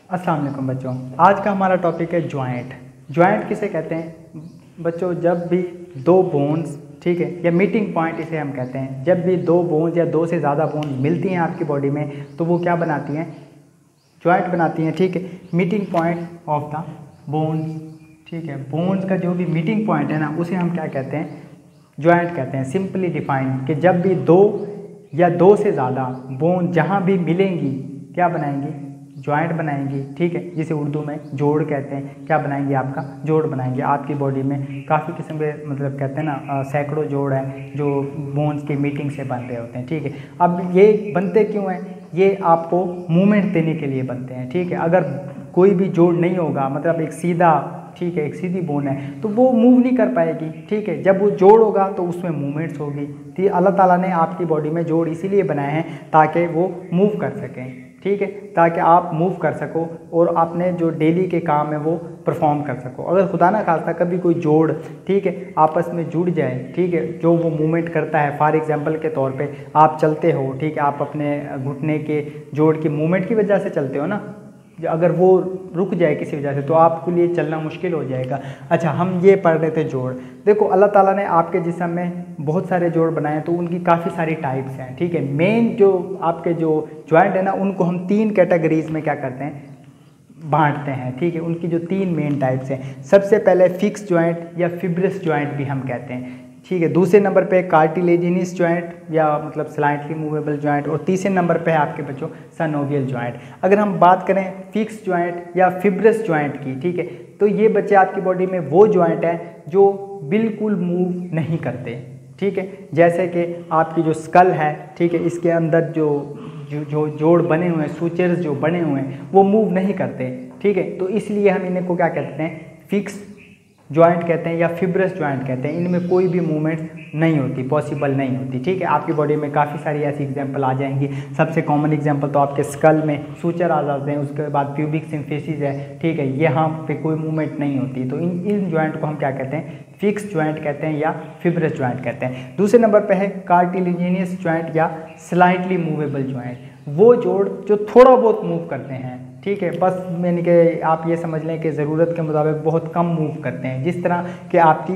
अस्सलाम वालेकुम बच्चों। आज का हमारा टॉपिक है जॉइंट। जॉइंट किसे कहते हैं बच्चों? जब भी दो बोन्स, ठीक है, या मीटिंग पॉइंट इसे हम कहते हैं, जब भी दो बोन्स या दो से ज़्यादा बोन मिलती हैं आपकी बॉडी में तो वो क्या बनाती हैं? जॉइंट बनाती हैं, ठीक है। Meeting point of the bones, ठीक है। बोन्स का जो भी मीटिंग पॉइंट है ना, उसे हम क्या कहते हैं? जॉइंट कहते हैं। सिंपली डिफाइन कि जब भी दो या दो से ज़्यादा बोन जहाँ भी मिलेंगी क्या बनाएंगी? जॉइंट बनाएंगी, ठीक है, जिसे उर्दू में जोड़ कहते हैं। क्या बनाएंगे? आपका जोड़ बनाएंगे। आपकी बॉडी में काफ़ी किस्म के मतलब कहते हैं ना सैकड़ों जोड़ हैं जो बोन्स की मीटिंग से बन रहे होते हैं, ठीक है। अब ये बनते क्यों हैं? ये आपको मूवमेंट देने के लिए बनते हैं, ठीक है। अगर कोई भी जोड़ नहीं होगा, मतलब एक सीधा, ठीक है, एक सीधी बोन है तो वो मूव नहीं कर पाएगी, ठीक है। जब वो जोड़ होगा तो उसमें मूवमेंट्स होगी। तो अल्लाह ताला ने आपकी बॉडी में जोड़ इसीलिए बनाए हैं ताकि वो मूव कर सकें, ठीक है, ताकि आप मूव कर सको और अपने जो डेली के काम है वो परफॉर्म कर सको। अगर खुदा ना खास्ता कभी कोई जोड़, ठीक है, आपस में जुड़ जाए, ठीक है, जो वो मूवमेंट करता है, फॉर एग्जांपल के तौर पे आप चलते हो, ठीक है, आप अपने घुटने के जोड़ की मूवमेंट की वजह से चलते हो ना, अगर वो रुक जाए किसी वजह से तो आपके लिए चलना मुश्किल हो जाएगा। अच्छा, हम ये पढ़ रहे थे जोड़। देखो अल्लाह ताला ने आपके जिस्म में बहुत सारे जोड़ बनाए तो उनकी काफ़ी सारी टाइप्स हैं, ठीक है। मेन जो आपके जो जॉइंट है ना, उनको हम तीन कैटेगरीज में क्या करते हैं? बांटते हैं, ठीक है। उनकी जो तीन मेन टाइप्स हैं, सबसे पहले फिक्स जॉइंट या फिब्रस जॉइंट भी हम कहते हैं, ठीक है। दूसरे नंबर पे कार्टिलेजिनस जॉइंट या मतलब स्लाइटली मूवेबल जॉइंट, और तीसरे नंबर पे है आपके बच्चों सनोवियल जॉइंट। अगर हम बात करें फिक्स जॉइंट या फिब्रस जॉइंट की, ठीक है, तो ये बच्चे आपकी बॉडी में वो जॉइंट है जो बिल्कुल मूव नहीं करते, ठीक है। जैसे कि आपकी जो स्कल है, ठीक है, इसके अंदर जो जोड़ बने हुए हैं, सूचर्स जो बने हुए हैं वो मूव नहीं करते, ठीक है। तो इसलिए हम इन्हें को क्या कहते हैं? फिक्स जॉइंट कहते हैं या फिब्रस जॉइंट कहते हैं। इनमें कोई भी मूवमेंट नहीं होती, पॉसिबल नहीं होती, ठीक है। आपकी बॉडी में काफ़ी सारी ऐसी एग्जांपल आ जाएंगी। सबसे कॉमन एग्जांपल तो आपके स्कल में सूचर आ जाते हैं, उसके बाद प्यूबिक सिम्फिसिस है, ठीक है, यहाँ पे कोई मूवमेंट नहीं होती। तो इन जॉइंट को हम क्या कहते हैं? फिक्स जॉइंट कहते हैं या फिब्रस जॉइंट कहते हैं। दूसरे नंबर पे है कार्टिलेजिनस जॉइंट या स्लाइटली मूवेबल जॉइंट। वो जोड़ जो थोड़ा बहुत मूव करते हैं, ठीक है, बस यानी कि आप ये समझ लें कि ज़रूरत के मुताबिक बहुत कम मूव करते हैं। जिस तरह कि आपकी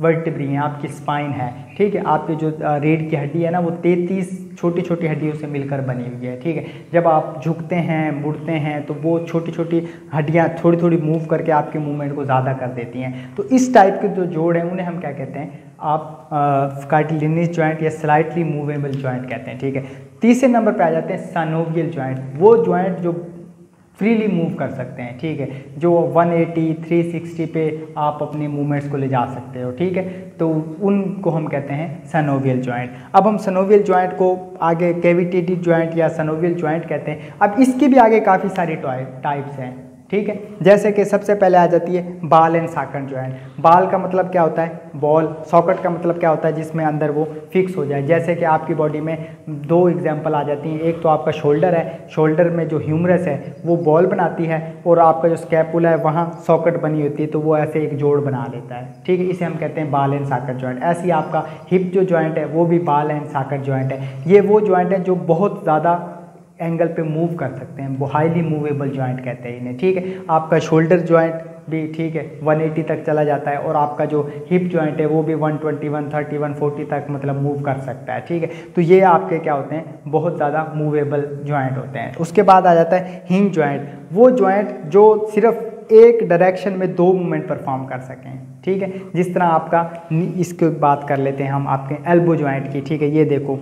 वर्टिब्री है, आपकी स्पाइन है, ठीक है, आपकी जो रीढ़ की हड्डी है ना, वो 33 छोटी छोटी हड्डियों से मिलकर बनी हुई है, ठीक है। जब आप झुकते हैं, मुड़ते हैं तो वो छोटी छोटी हड्डियाँ थोड़ी थोड़ी मूव करके आपके मूवमेंट को ज़्यादा कर देती हैं। तो इस टाइप के जो जोड़ हैं उन्हें हम क्या कहते हैं? आप कार्टिलेजिनस जॉइंट या स्लाइटली मूवेबल जॉइंट कहते हैं, ठीक है। तीसरे नंबर पे आ जाते हैं सनोवियल जॉइंट। वो जॉइंट जो फ्रीली मूव कर सकते हैं, ठीक है, जो 180 360 पे आप अपनी मूवमेंट्स को ले जा सकते हो, ठीक है। तो उनको हम कहते हैं सनोवियल जॉइंट। अब हम सनोवियल जॉइंट को आगे कैविटेटिव जॉइंट या सनोवियल जॉइंट कहते हैं। अब इसके भी आगे काफ़ी सारी टाइप्स हैं, ठीक है। जैसे कि सबसे पहले आ जाती है बाल एंड सॉकेट जॉइंट। बाल का मतलब क्या होता है? बॉल। सॉकेट का मतलब क्या होता है? जिसमें अंदर वो फिक्स हो जाए। जैसे कि आपकी बॉडी में दो एग्जांपल आ जाती हैं। एक तो आपका शोल्डर है, शोल्डर में जो ह्यूमरस है वो बॉल बनाती है, और आपका जो स्कैपुला है वहाँ सॉकेट बनी होती है, तो वो ऐसे एक जोड़ बना लेता है, ठीक है। इसे हम कहते हैं बाल एंड सॉकेट जॉइंट। ऐसे ही आपका हिप जो जॉइंट है वो भी बाल एंड सॉकेट जॉइंट है। ये वो जॉइंट है जो बहुत ज़्यादा एंगल पे मूव कर सकते हैं, वो हाईली मूवेबल जॉइंट कहते हैं इन्हें, ठीक है। आपका शोल्डर जॉइंट भी, ठीक है, 180 तक चला जाता है, और आपका जो हिप जॉइंट है वो भी 120 130 140 तक मतलब मूव कर सकता है, ठीक है। तो ये आपके क्या होते हैं? बहुत ज़्यादा मूवेबल जॉइंट होते हैं। उसके बाद आ जाता है हिंज जॉइंट। वो जॉइंट जो सिर्फ एक डायरेक्शन में दो मूवमेंट परफॉर्म कर सकें, ठीक है। जिस तरह आपका, इसकी बात कर लेते हैं हम आपके एल्बो जॉइंट की, ठीक है। ये देखो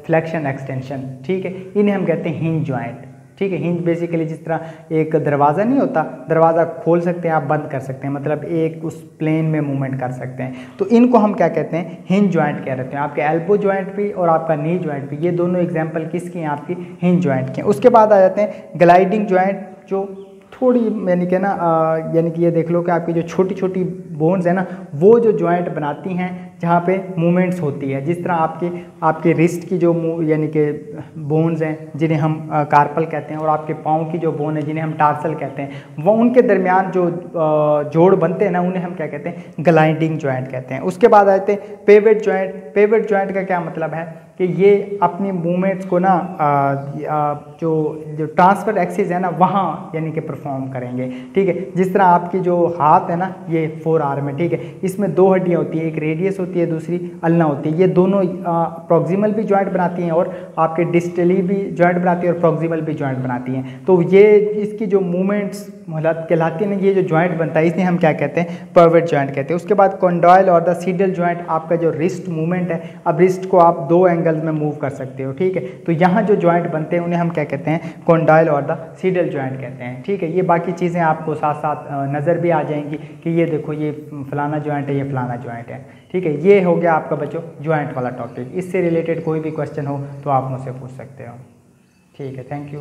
फ्लेक्शन एक्सटेंशन, ठीक है, इन्हें हम कहते हैं हिंज जॉइंट, ठीक है। हिंज बेसिकली जिस तरह एक दरवाज़ा नहीं होता, दरवाज़ा खोल सकते हैं आप, बंद कर सकते हैं, मतलब एक उस प्लेन में मूवमेंट कर सकते हैं। तो इनको हम क्या कहते हैं? हिंज जॉइंट कह रहे हैं। आपके एल्बो जॉइंट भी और आपका नी जॉइंट भी, ये दोनों एग्जांपल किसकी हैं? आपकी हिंज जॉइंट के। उसके बाद आ जाते हैं ग्लाइडिंग जॉइंट, जो थोड़ी यानी कि ना यानी कि ये देख लो कि आपकी जो छोटी छोटी बोन्स है ना, वो जो जॉइंट बनाती हैं जहाँ पे मूवमेंट्स होती है। जिस तरह आपके रिस्ट की जो यानी कि बोन्स हैं जिन्हें हम कार्पल कहते हैं, और आपके पाँव की जो बोन है जिन्हें हम टार्सल कहते हैं, वो उनके दरमियान जो जोड़ बनते हैं ना, उन्हें हम क्या कहते हैं, ग्लाइडिंग जॉइंट कहते हैं। उसके बाद आते हैं पेवेट जॉइंट। पेवेट जॉइंट का क्या मतलब है कि ये अपनी मूवमेंट्स को ना जो ट्रांसफर एक्सिस है ना वहाँ यानी कि परफॉर्म करेंगे, ठीक है। जिस तरह आपकी जो हाथ है ना, ये फोर आर्म है, ठीक है, इसमें दो हड्डियाँ होती है, एक रेडियस होती है, दूसरी अल्ना होती है। ये दोनों प्रॉक्सिमल भी जॉइंट बनाती हैं और आपके डिस्टली भी जॉइंट बनाती है और प्रॉक्सिमल भी जॉइंट बनाती हैं। तो ये इसकी जो मूवमेंट्स कहलाती है ना, ये जो जॉइंट बनता है इसे हम क्या कहते हैं, पेवेट जॉइंट कहते हैं। उसके बाद कॉन्डॉयल और द सीडल जॉइंट, आपका जो रिस्ट मूवमेंट है, अब रिस्ट को आप दो एंगल्स में मूव कर सकते हो, ठीक है। तो यहाँ जो जॉइंट बनते हैं उन्हें हम क्या कहते हैं, कॉन्डॉयल और द सीडल जॉइंट कहते हैं, ठीक है। ये बाकी चीज़ें आपको साथ साथ नज़र भी आ जाएंगी कि ये देखो ये फलाना जॉइंट है, ये फलाना जॉइंट है, ठीक है। ये हो गया आपका बच्चों जॉइंट वाला टॉपिक। इससे रिलेटेड कोई भी क्वेश्चन हो तो आप मुझसे पूछ सकते हो, ठीक है। Thank you.